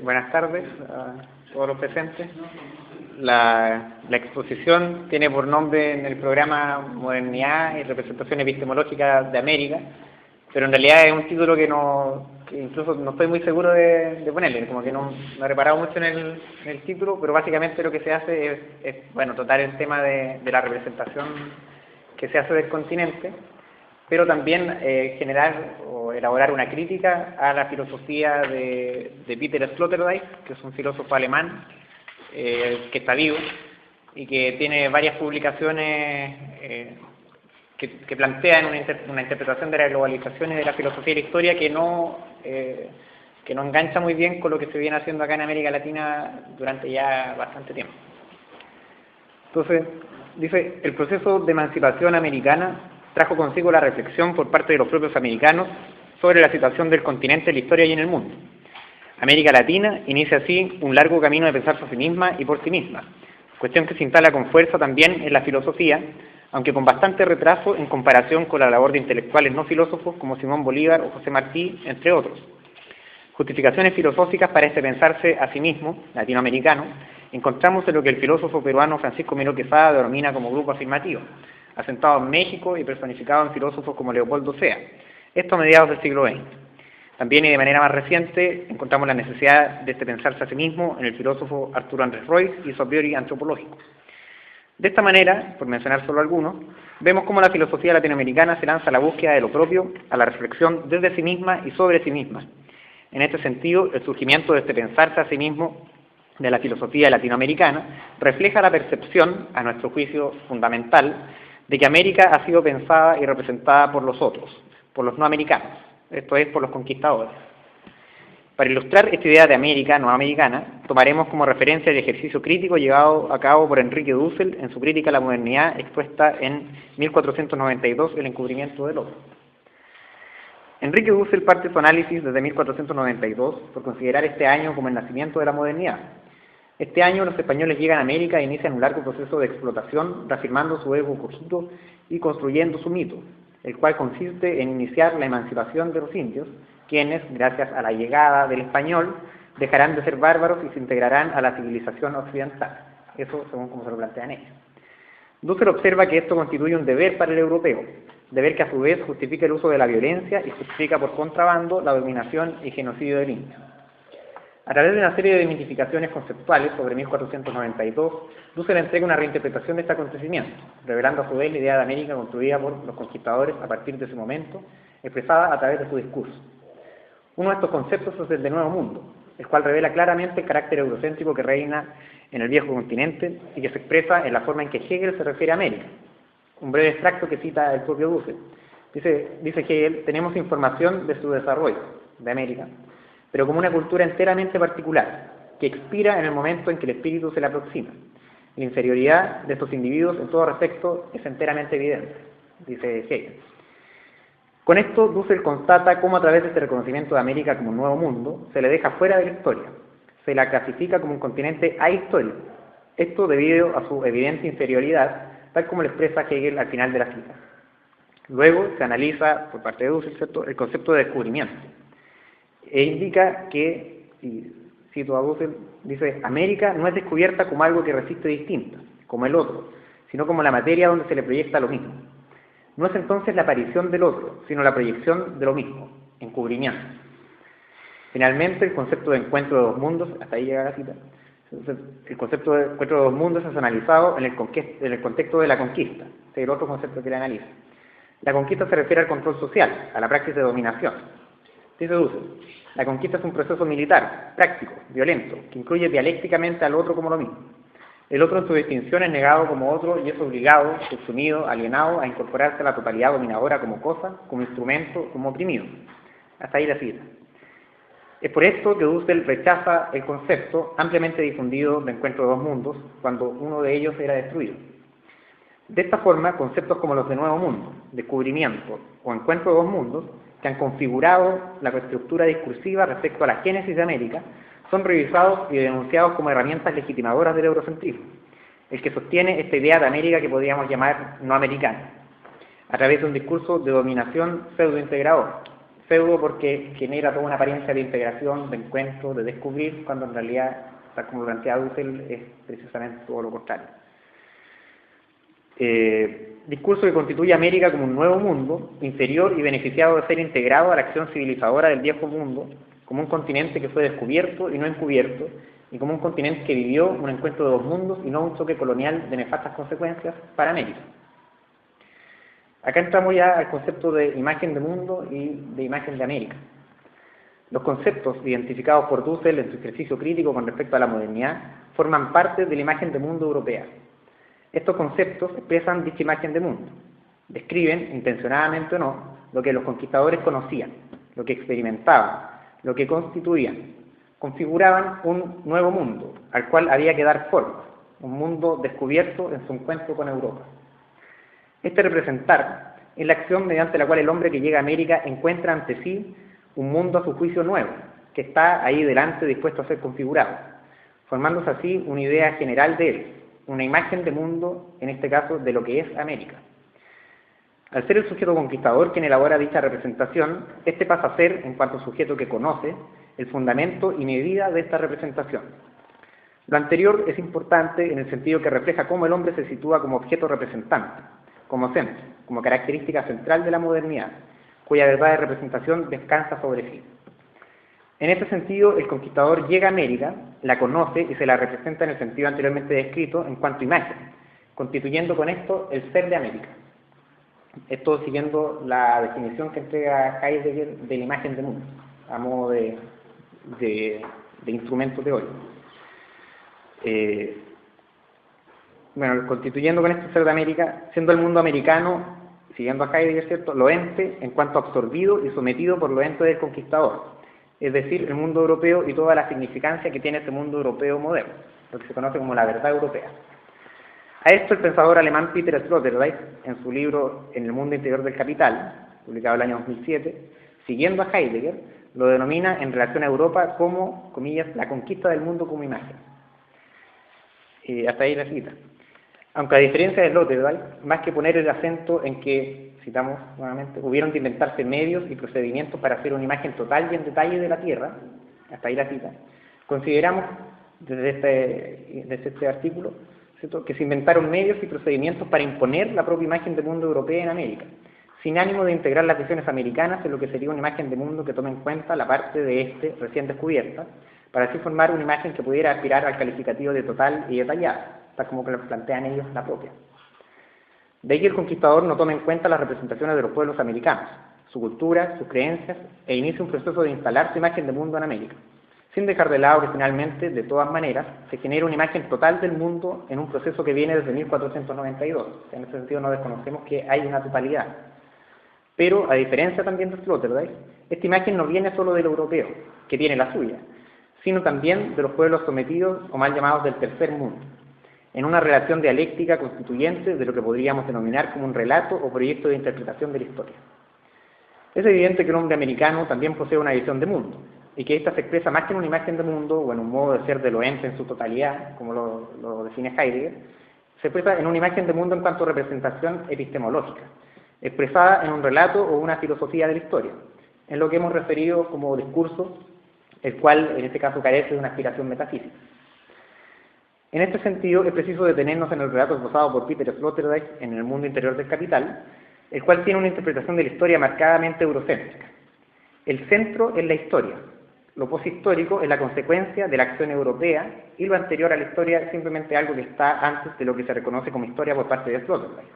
Buenas tardes a todos los presentes. La exposición tiene por nombre en el programa Modernidad y Representación Epistemológica de América, pero en realidad es un título que incluso no estoy muy seguro de ponerle, como que no he reparado mucho en el título, pero básicamente lo que se hace es tratar el tema de la representación que se hace del continente, pero también generar o elaborar una crítica a la filosofía de Peter Sloterdijk, que es un filósofo alemán que está vivo y que tiene varias publicaciones que plantean una interpretación de la globalización y de la filosofía y la historia que no engancha muy bien con lo que se viene haciendo acá en América Latina durante ya bastante tiempo. Entonces, dice, el proceso de emancipación americana trajo consigo la reflexión por parte de los propios americanos sobre la situación del continente en la historia y en el mundo. América Latina inicia así un largo camino de pensar por sí misma y por sí misma, cuestión que se instala con fuerza también en la filosofía, aunque con bastante retraso en comparación con la labor de intelectuales no filósofos como Simón Bolívar o José Martí, entre otros. Justificaciones filosóficas para este pensarse a sí mismo, latinoamericano, encontramos en lo que el filósofo peruano Francisco Miró Quesada denomina como grupo afirmativo, asentado en México y personificado en filósofos como Leopoldo Sea, esto a mediados del siglo XX. También y de manera más reciente encontramos la necesidad de este pensarse a sí mismo en el filósofo Arturo Andrés Royce y su a priori antropológico. De esta manera, por mencionar solo algunos, vemos cómo la filosofía latinoamericana se lanza a la búsqueda de lo propio, a la reflexión desde sí misma y sobre sí misma. En este sentido, el surgimiento de este pensarse a sí mismo de la filosofía latinoamericana refleja la percepción, a nuestro juicio fundamental, de que América ha sido pensada y representada por los otros, por los no americanos, esto es, por los conquistadores. Para ilustrar esta idea de América no americana, tomaremos como referencia el ejercicio crítico llevado a cabo por Enrique Dussel en su crítica a la modernidad expuesta en 1492, El encubrimiento del otro. Enrique Dussel parte su análisis desde 1492 por considerar este año como el nacimiento de la modernidad. Este año los españoles llegan a América e inician un largo proceso de explotación, reafirmando su ego cogido y construyendo su mito, el cual consiste en iniciar la emancipación de los indios, quienes, gracias a la llegada del español, dejarán de ser bárbaros y se integrarán a la civilización occidental. Eso según como se lo plantean ellos. Dussel observa que esto constituye un deber para el europeo, deber que a su vez justifica el uso de la violencia y justifica por contrabando la dominación y genocidio del indio. A través de una serie de mitificaciones conceptuales sobre 1492, Dussel entrega una reinterpretación de este acontecimiento, revelando a su vez la idea de América construida por los conquistadores a partir de ese momento, expresada a través de su discurso. Uno de estos conceptos es el de Nuevo Mundo, el cual revela claramente el carácter eurocéntrico que reina en el viejo continente y que se expresa en la forma en que Hegel se refiere a América. Un breve extracto que cita el propio Dussel. Dice Hegel, tenemos información de su desarrollo, de América, pero como una cultura enteramente particular, que expira en el momento en que el espíritu se le aproxima. La inferioridad de estos individuos en todo respecto es enteramente evidente, dice Hegel. Con esto, Dussel constata cómo a través de este reconocimiento de América como un nuevo mundo, se le deja fuera de la historia, se la clasifica como un continente ahistórico, esto debido a su evidente inferioridad, tal como lo expresa Hegel al final de la cita. Luego se analiza, por parte de Dussel, el concepto de descubrimiento, e indica que, y cito a Dussel, dice, América no es descubierta como algo que resiste distinto, como el otro, sino como la materia donde se le proyecta lo mismo. No es entonces la aparición del otro, sino la proyección de lo mismo, encubrimiento. Finalmente, el concepto de encuentro de dos mundos, hasta ahí llega la cita, el concepto de encuentro de dos mundos es analizado en el contexto de la conquista, este es el otro concepto que le analiza. La conquista se refiere al control social, a la práctica de dominación. Dice Dussel, la conquista es un proceso militar, práctico, violento, que incluye dialécticamente al otro como lo mismo. El otro en su distinción es negado como otro y es obligado, subsumido, alienado a incorporarse a la totalidad dominadora como cosa, como instrumento, como oprimido. Hasta ahí la cita. Es por esto que Dussel rechaza el concepto ampliamente difundido de encuentro de dos mundos cuando uno de ellos era destruido. De esta forma, conceptos como los de Nuevo Mundo, descubrimiento o encuentro de dos mundos, que han configurado la estructura discursiva respecto a la génesis de América, son revisados y denunciados como herramientas legitimadoras del eurocentrismo, el que sostiene esta idea de América que podríamos llamar no americana, a través de un discurso de dominación pseudointegrador, pseudo porque genera toda una apariencia de integración, de encuentro, de descubrir, cuando en realidad, tal como lo plantea Dussel, es precisamente todo lo contrario. Discurso que constituye a América como un nuevo mundo, inferior y beneficiado de ser integrado a la acción civilizadora del viejo mundo, como un continente que fue descubierto y no encubierto, y como un continente que vivió un encuentro de dos mundos y no un choque colonial de nefastas consecuencias para América. Acá entramos ya al concepto de imagen de mundo y de imagen de América. Los conceptos identificados por Dussel en su ejercicio crítico con respecto a la modernidad forman parte de la imagen de mundo europea. Estos conceptos expresan dicha imagen de mundo, describen, intencionadamente o no, lo que los conquistadores conocían, lo que experimentaban, lo que constituían, configuraban un nuevo mundo, al cual había que dar forma, un mundo descubierto en su encuentro con Europa. Este representar es la acción mediante la cual el hombre que llega a América encuentra ante sí un mundo a su juicio nuevo, que está ahí delante dispuesto a ser configurado, formándose así una idea general de él, una imagen de mundo, en este caso, de lo que es América. Al ser el sujeto conquistador quien elabora dicha representación, este pasa a ser, en cuanto sujeto que conoce, el fundamento y medida de esta representación. Lo anterior es importante en el sentido que refleja cómo el hombre se sitúa como objeto representante, como centro, como característica central de la modernidad, cuya verdad de representación descansa sobre sí. En este sentido, el conquistador llega a América, la conoce y se la representa en el sentido anteriormente descrito en cuanto a imagen, constituyendo con esto el ser de América. Esto siguiendo la definición que entrega Heidegger de la imagen del mundo, a modo de instrumento teórico. Bueno, constituyendo con este ser de América, siendo el mundo americano, siguiendo a Heidegger, ¿cierto?, lo ente en cuanto absorbido y sometido por lo ente del conquistador, es decir, el mundo europeo y toda la significancia que tiene este mundo europeo moderno, lo que se conoce como la verdad europea. A esto el pensador alemán Peter Sloterdijk, en su libro En el mundo interior del capital, publicado el año 2007, siguiendo a Heidegger, lo denomina en relación a Europa como, comillas, la conquista del mundo como imagen. Hasta ahí la cita. Aunque a diferencia de Sloterdijk, más que poner el acento en que, citamos nuevamente, hubieron de inventarse medios y procedimientos para hacer una imagen total y en detalle de la Tierra, hasta ahí la cita, consideramos desde este artículo, ¿cierto?, que se inventaron medios y procedimientos para imponer la propia imagen de mundo europea en América, sin ánimo de integrar las visiones americanas en lo que sería una imagen de mundo que tome en cuenta la parte de este recién descubierta, para así formar una imagen que pudiera aspirar al calificativo de total y detallada, tal como que lo plantean ellos la propia. De ahí que el conquistador no tome en cuenta las representaciones de los pueblos americanos, su cultura, sus creencias, e inicie un proceso de instalar su imagen de mundo en América, sin dejar de lado que finalmente, de todas maneras, se genera una imagen total del mundo en un proceso que viene desde 1492. En ese sentido no desconocemos que hay una totalidad. Pero, a diferencia también de Sloterdijk, esta imagen no viene solo del europeo, que tiene la suya, sino también de los pueblos sometidos o mal llamados del tercer mundo, en una relación dialéctica constituyente de lo que podríamos denominar como un relato o proyecto de interpretación de la historia. Es evidente que el hombre americano también posee una visión de mundo, y que ésta se expresa más que en una imagen de mundo o en un modo de ser de lo ente en su totalidad, como lo define Heidegger, se expresa en una imagen de mundo en cuanto a representación epistemológica, expresada en un relato o una filosofía de la historia, en lo que hemos referido como discurso, el cual en este caso carece de una aspiración metafísica. En este sentido, es preciso detenernos en el relato esbozado por Peter Sloterdijk en El mundo interior del capital, el cual tiene una interpretación de la historia marcadamente eurocéntrica. El centro es la historia, lo poshistórico es la consecuencia de la acción europea y lo anterior a la historia es simplemente algo que está antes de lo que se reconoce como historia por parte de Sloterdijk.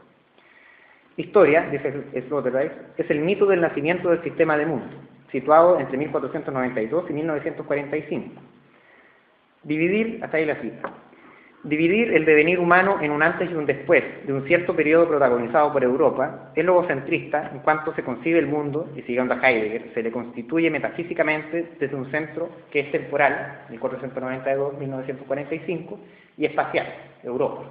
Historia, dice Sloterdijk, es el mito del nacimiento del sistema de mundo, situado entre 1492 y 1945. Dividir, hasta ahí la cita, dividir el devenir humano en un antes y un después de un cierto periodo protagonizado por Europa es logocentrista en cuanto se concibe el mundo, y siguiendo a Heidegger, se le constituye metafísicamente desde un centro que es temporal, 1492-1945, y espacial, Europa.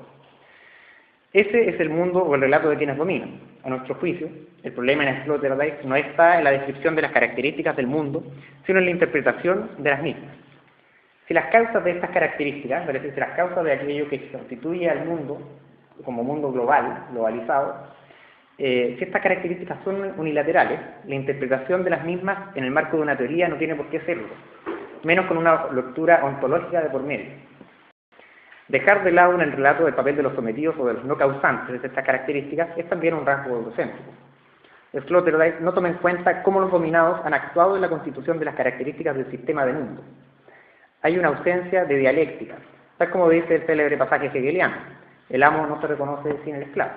Ese es el mundo o el relato de quienes dominan. A nuestro juicio, el problema en Sloterdijk no está en la descripción de las características del mundo, sino en la interpretación de las mismas. Si las causas de estas características, es decir, si las causas de aquello que constituye al mundo como mundo global, globalizado, Si estas características son unilaterales, la interpretación de las mismas en el marco de una teoría no tiene por qué serlo, menos con una lectura ontológica de por medio. Dejar de lado en el relato el papel de los sometidos o de los no causantes de estas características es también un rasgo eurocéntrico. Sloterdijk no toma en cuenta cómo los dominados han actuado en la constitución de las características del sistema de mundo. Hay una ausencia de dialéctica, tal como dice el célebre pasaje hegeliano: el amo no se reconoce sin el esclavo.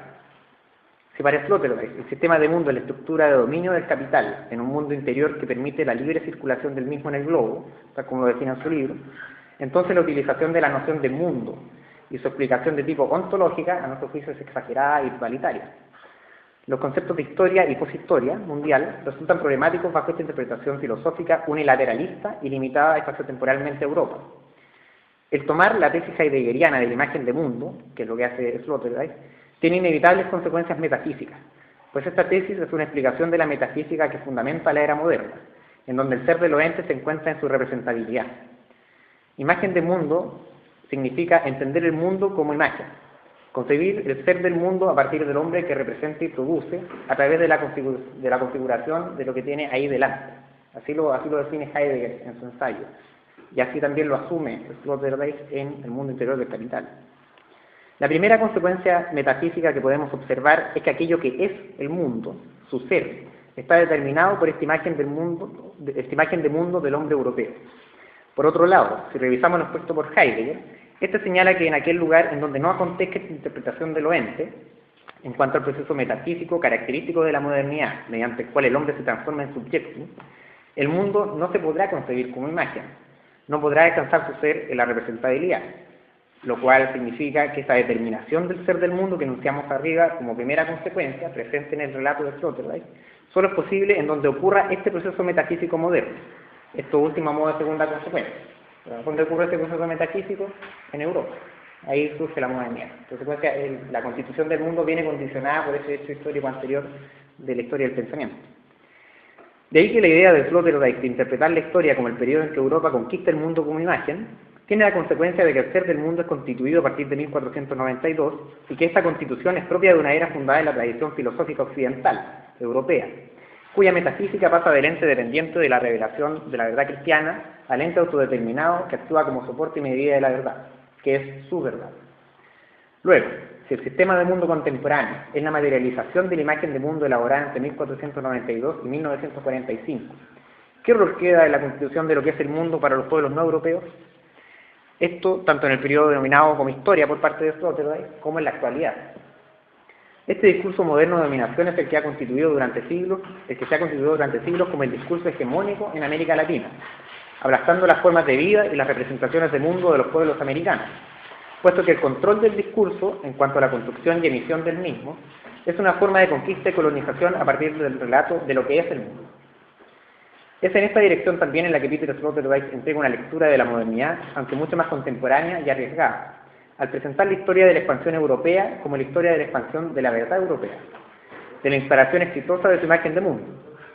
Si para Sloterdijk el sistema de mundo es la estructura de dominio del capital en un mundo interior que permite la libre circulación del mismo en el globo, tal como lo define en su libro, entonces la utilización de la noción de mundo y su explicación de tipo ontológica, a nuestro juicio, es exagerada y igualitaria. Los conceptos de historia y poshistoria mundial resultan problemáticos bajo esta interpretación filosófica unilateralista y limitada espaciotemporalmente a Europa. El tomar la tesis heideggeriana de la imagen de mundo, que es lo que hace Sloterdijk, tiene inevitables consecuencias metafísicas, pues esta tesis es una explicación de la metafísica que fundamenta la era moderna, en donde el ser de los entes se encuentra en su representabilidad. Imagen de mundo significa entender el mundo como imagen, concebir el ser del mundo a partir del hombre que representa y produce a través de la configuración de lo que tiene ahí delante. Así lo define Heidegger en su ensayo, y así también lo asume Sloterdijk en El mundo interior del capital. La primera consecuencia metafísica que podemos observar es que aquello que es el mundo, su ser, está determinado por esta imagen de mundo del hombre europeo. Por otro lado, si revisamos lo expuesto por Heidegger, este señala que en aquel lugar en donde no acontezca esta interpretación de lo ente, en cuanto al proceso metafísico característico de la modernidad, mediante el cual el hombre se transforma en subjecto, el mundo no se podrá concebir como imagen, no podrá alcanzar su ser en la representabilidad, lo cual significa que esa determinación del ser del mundo que enunciamos arriba como primera consecuencia, presente en el relato de Sloterdijk, solo es posible en donde ocurra este proceso metafísico moderno. Esto último a modo de segunda consecuencia. ¿Dónde ocurre este proceso metafísico? En Europa. Ahí surge la modernidad. Entonces, la constitución del mundo viene condicionada por ese hecho histórico anterior de la historia del pensamiento. De ahí que la idea de Sloterdijk de interpretar la historia como el periodo en que Europa conquista el mundo como imagen, tiene la consecuencia de que el ser del mundo es constituido a partir de 1492 y que esta constitución es propia de una era fundada en la tradición filosófica occidental, europea, cuya metafísica pasa del ente dependiente de la revelación de la verdad cristiana al ente autodeterminado que actúa como soporte y medida de la verdad, que es su verdad. Luego, si el sistema de mundo contemporáneo es la materialización de la imagen de mundo elaborada entre 1492 y 1945, ¿qué rol queda en la constitución de lo que es el mundo para los pueblos no europeos? Esto tanto en el periodo denominado como historia por parte de Sloterdijk como en la actualidad. Este discurso moderno de dominación es el que se ha constituido durante siglos como el discurso hegemónico en América Latina, aplastando las formas de vida y las representaciones de mundo de los pueblos americanos, puesto que el control del discurso, en cuanto a la construcción y emisión del mismo, es una forma de conquista y colonización a partir del relato de lo que es el mundo. Es en esta dirección también en la que Peter Sloterdijk entrega una lectura de la modernidad, aunque mucho más contemporánea y arriesgada, al presentar la historia de la expansión europea como la historia de la expansión de la verdad europea, de la instalación exitosa de su imagen de mundo,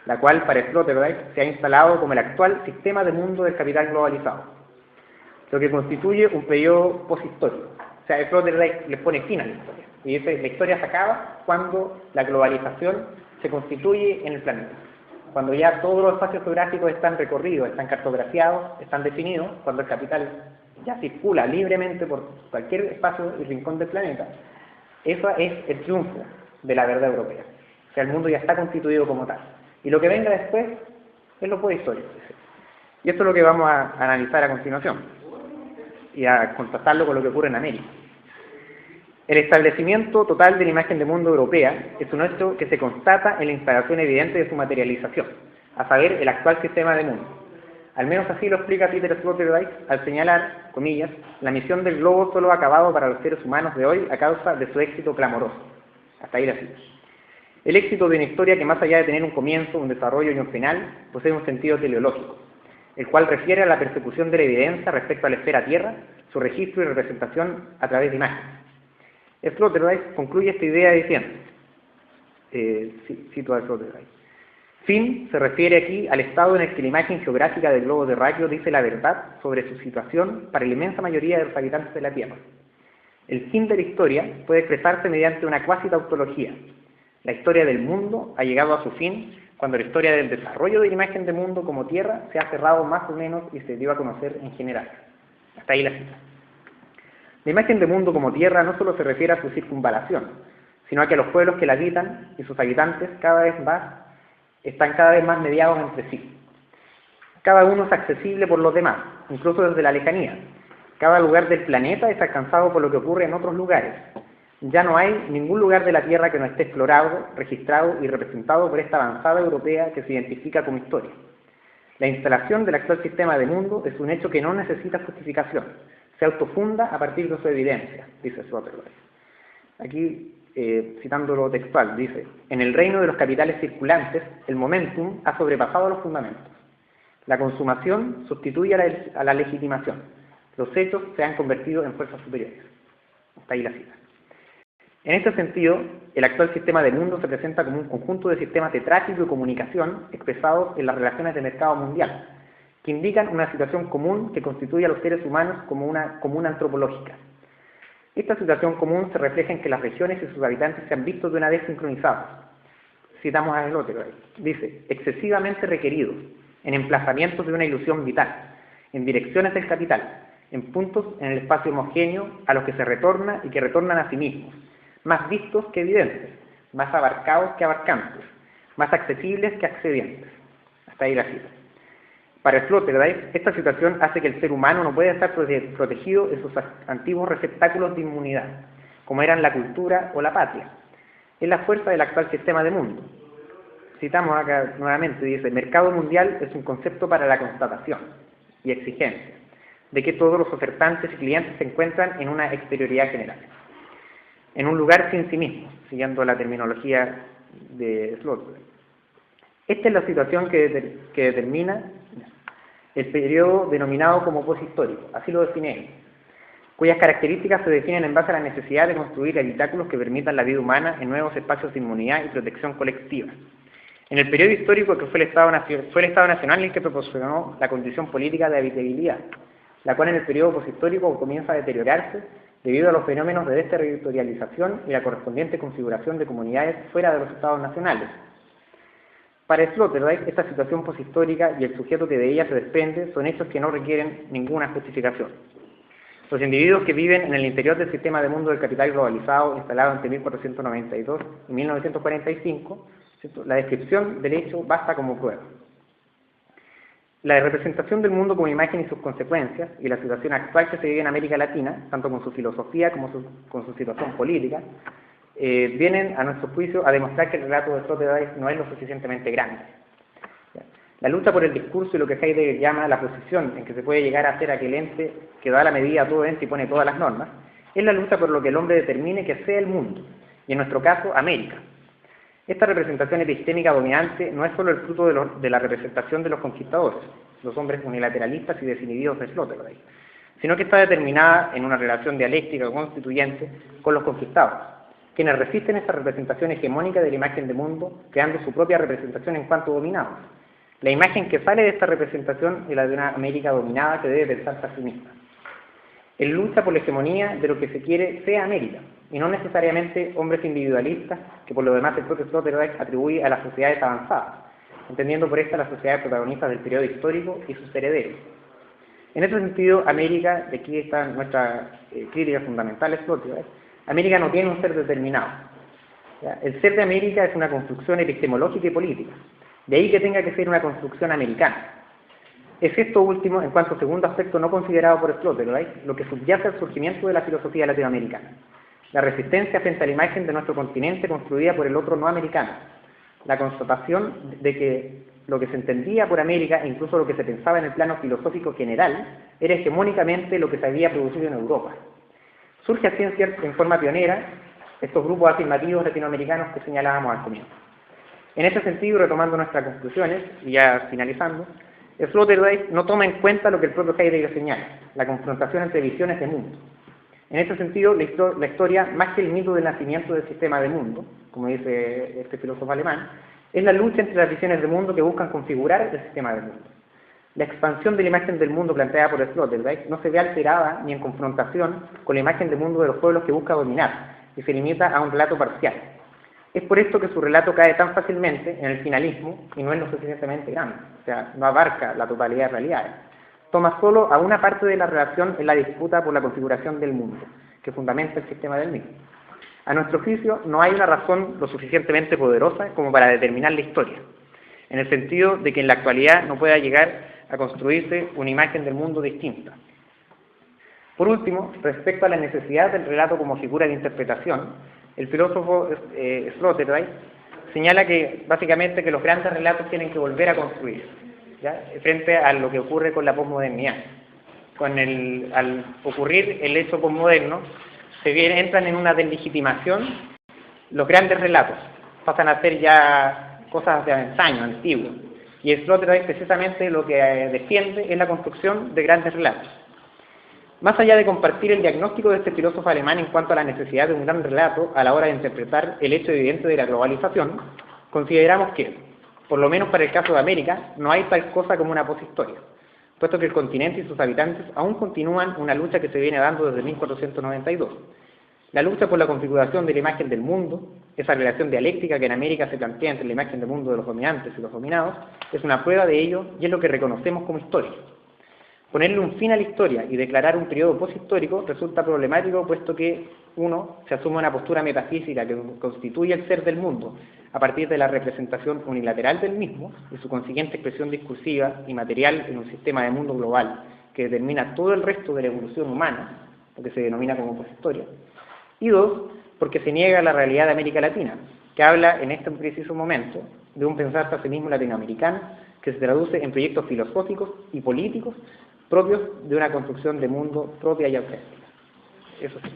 la cual para Sloterdijk se ha instalado como el actual sistema de mundo del capital globalizado, lo que constituye un periodo poshistórico. O sea, Sloterdijk le pone fin a la historia, y dice la historia se acaba cuando la globalización se constituye en el planeta. Cuando ya todos los espacios geográficos están recorridos, están cartografiados, están definidos, cuando el capital ya circula libremente por cualquier espacio y rincón del planeta, eso es el triunfo de la verdad europea. O sea, el mundo ya está constituido como tal. Y lo que venga después es lo poshistórico. Y esto es lo que vamos a analizar a continuación y a contrastarlo con lo que ocurre en América. El establecimiento total de la imagen de mundo europea es un hecho que se constata en la instalación evidente de su materialización, a saber, el actual sistema de mundo. Al menos así lo explica Peter Sloterdijk al señalar, comillas, la misión del globo solo ha acabado para los seres humanos de hoy a causa de su éxito clamoroso. Hasta ahí la cita. El éxito de una historia que más allá de tener un comienzo, un desarrollo y un final, posee un sentido teleológico, el cual refiere a la persecución de la evidencia respecto a la esfera tierra, su registro y representación a través de imágenes. Sloterdijk concluye esta idea diciendo, cito a Sloterdijk, fin se refiere aquí al estado en el que la imagen geográfica del globo terráqueo dice la verdad sobre su situación para la inmensa mayoría de los habitantes de la Tierra. El fin de la historia puede expresarse mediante una cuasi tautología, La historia del mundo ha llegado a su fin cuando la historia del desarrollo de la imagen de mundo como tierra se ha cerrado más o menos y se dio a conocer en general. Hasta ahí la cita. La imagen de mundo como tierra no solo se refiere a su circunvalación, sino a que los pueblos que la habitan y sus habitantes están cada vez más mediados entre sí. Cada uno es accesible por los demás, incluso desde la lejanía. Cada lugar del planeta es alcanzado por lo que ocurre en otros lugares. Ya no hay ningún lugar de la Tierra que no esté explorado, registrado y representado por esta avanzada europea que se identifica como historia. La instalación del actual sistema de mundo es un hecho que no necesita justificación. Se autofunda a partir de su evidencia, dice Sloterdijk. Aquí, citándolo textual, dice: en el reino de los capitales circulantes, el momentum ha sobrepasado los fundamentos. La consumación sustituye a la legitimación. Los hechos se han convertido en fuerzas superiores. Hasta ahí la cita. En este sentido, el actual sistema de mundo se presenta como un conjunto de sistemas de tráfico y comunicación expresados en las relaciones de mercado mundial, que indican una situación común que constituye a los seres humanos como una común antropológica. Esta situación común se refleja en que las regiones y sus habitantes se han visto de una vez sincronizados. Citamos a Sloterdijk. Dice: excesivamente requeridos, en emplazamientos de una ilusión vital, en direcciones del capital, en puntos en el espacio homogéneo a los que se retorna y que retornan a sí mismos, más vistos que evidentes, más abarcados que abarcantes, más accesibles que accedientes. Hasta ahí la cita. Para Sloterdijk, esta situación hace que el ser humano no pueda estar protegido de sus antiguos receptáculos de inmunidad, como eran la cultura o la patria. Es la fuerza del actual sistema de mundo. Citamos acá nuevamente, dice: mercado mundial es un concepto para la constatación y exigencia de que todos los ofertantes y clientes se encuentran en una exterioridad general, en un lugar sin sí mismo, siguiendo la terminología de Sloterdijk. Esta es la situación que determina el periodo denominado como poshistórico, así lo define él, cuyas características se definen en base a la necesidad de construir habitáculos que permitan la vida humana en nuevos espacios de inmunidad y protección colectiva. En el periodo histórico que fue el Estado Nacional el que proporcionó la condición política de habitabilidad, la cual en el periodo poshistórico comienza a deteriorarse debido a los fenómenos de desterritorialización y la correspondiente configuración de comunidades fuera de los Estados nacionales. Para Sloterdijk, esta situación poshistórica y el sujeto que de ella se desprende son hechos que no requieren ninguna justificación. Los individuos que viven en el interior del sistema de mundo del capital globalizado instalado entre 1492 y 1945, ¿cierto?, la descripción del hecho basta como prueba. La representación del mundo como imagen y sus consecuencias, y la situación actual que se vive en América Latina, tanto con su filosofía como con su situación política, vienen, a nuestro juicio, a demostrar que el relato de Sloterdijk no es lo suficientemente grande. La lucha por el discurso y lo que Heidegger llama la posición en que se puede llegar a ser aquel ente que da la medida a todo ente y pone todas las normas, es la lucha por lo que el hombre determine que sea el mundo, y en nuestro caso, América. Esta representación epistémica dominante no es solo el fruto de la representación de los conquistadores, los hombres unilateralistas y desinhibidos de Sloterdijk, sino que está determinada en una relación dialéctica o constituyente con los conquistados, quienes resisten esta representación hegemónica de la imagen de mundo, creando su propia representación en cuanto dominados. La imagen que sale de esta representación es la de una América dominada que debe pensarse a sí misma. Él lucha por la hegemonía de lo que se quiere sea América, y no necesariamente hombres individualistas, que por lo demás el propio Sloterdijk atribuye a las sociedades avanzadas, entendiendo por esta las sociedades protagonistas del periodo histórico y sus herederos. En este sentido, América, de aquí está nuestra crítica fundamental, Sloterdijk, América no tiene un ser determinado. ¿Ya? El ser de América es una construcción epistemológica y política, de ahí que tenga que ser una construcción americana. Es esto último, en cuanto segundo aspecto no considerado por Sloterdijk, lo que subyace al surgimiento de la filosofía latinoamericana. La resistencia frente a la imagen de nuestro continente construida por el otro no americano. La constatación de que lo que se entendía por América, e incluso lo que se pensaba en el plano filosófico general, era hegemónicamente lo que se había producido en Europa. Surge así en forma pionera estos grupos afirmativos latinoamericanos que señalábamos al comienzo. En ese sentido, retomando nuestras conclusiones, y ya finalizando, Sloterdijk no toma en cuenta lo que el propio Heidegger señala, la confrontación entre visiones de mundo. En ese sentido, la historia, más que el mito del nacimiento del sistema de mundo, como dice este filósofo alemán, es la lucha entre las visiones de mundo que buscan configurar el sistema del mundo. La expansión de la imagen del mundo planteada por Sloterdijk no se ve alterada ni en confrontación con la imagen del mundo de los pueblos que busca dominar, y se limita a un relato parcial. Es por esto que su relato cae tan fácilmente en el finalismo y no es lo suficientemente grande, o sea, no abarca la totalidad de realidades. Toma solo a una parte de la relación en la disputa por la configuración del mundo, que fundamenta el sistema del mismo. A nuestro juicio, no hay una razón lo suficientemente poderosa como para determinar la historia, en el sentido de que en la actualidad no pueda llegar a construirse una imagen del mundo distinta. Por último, respecto a la necesidad del relato como figura de interpretación, el filósofo Sloterdijk señala que básicamente que los grandes relatos tienen que volver a construir, ¿ya?, frente a lo que ocurre con la posmodernidad. Al ocurrir el hecho posmoderno, entran en una deslegitimación los grandes relatos, pasan a ser ya cosas de antaño, antiguos. Y Sloterdijk precisamente lo que defiende es la construcción de grandes relatos. Más allá de compartir el diagnóstico de este filósofo alemán en cuanto a la necesidad de un gran relato a la hora de interpretar el hecho evidente de la globalización, consideramos que, por lo menos para el caso de América, no hay tal cosa como una poshistoria, puesto que el continente y sus habitantes aún continúan una lucha que se viene dando desde 1492. La lucha por la configuración de la imagen del mundo, esa relación dialéctica que en América se plantea entre la imagen del mundo de los dominantes y los dominados, es una prueba de ello y es lo que reconocemos como historia. Ponerle un fin a la historia y declarar un periodo poshistórico resulta problemático, puesto que uno se asume una postura metafísica que constituye el ser del mundo a partir de la representación unilateral del mismo y su consiguiente expresión discursiva y material en un sistema de mundo global que determina todo el resto de la evolución humana, lo que se denomina como poshistoria. Y dos, porque se niega la realidad de América Latina, que habla en este preciso momento de un pensar pacifismo latinoamericano que se traduce en proyectos filosóficos y políticos propios de una construcción de mundo propia y auténtica. Eso sí.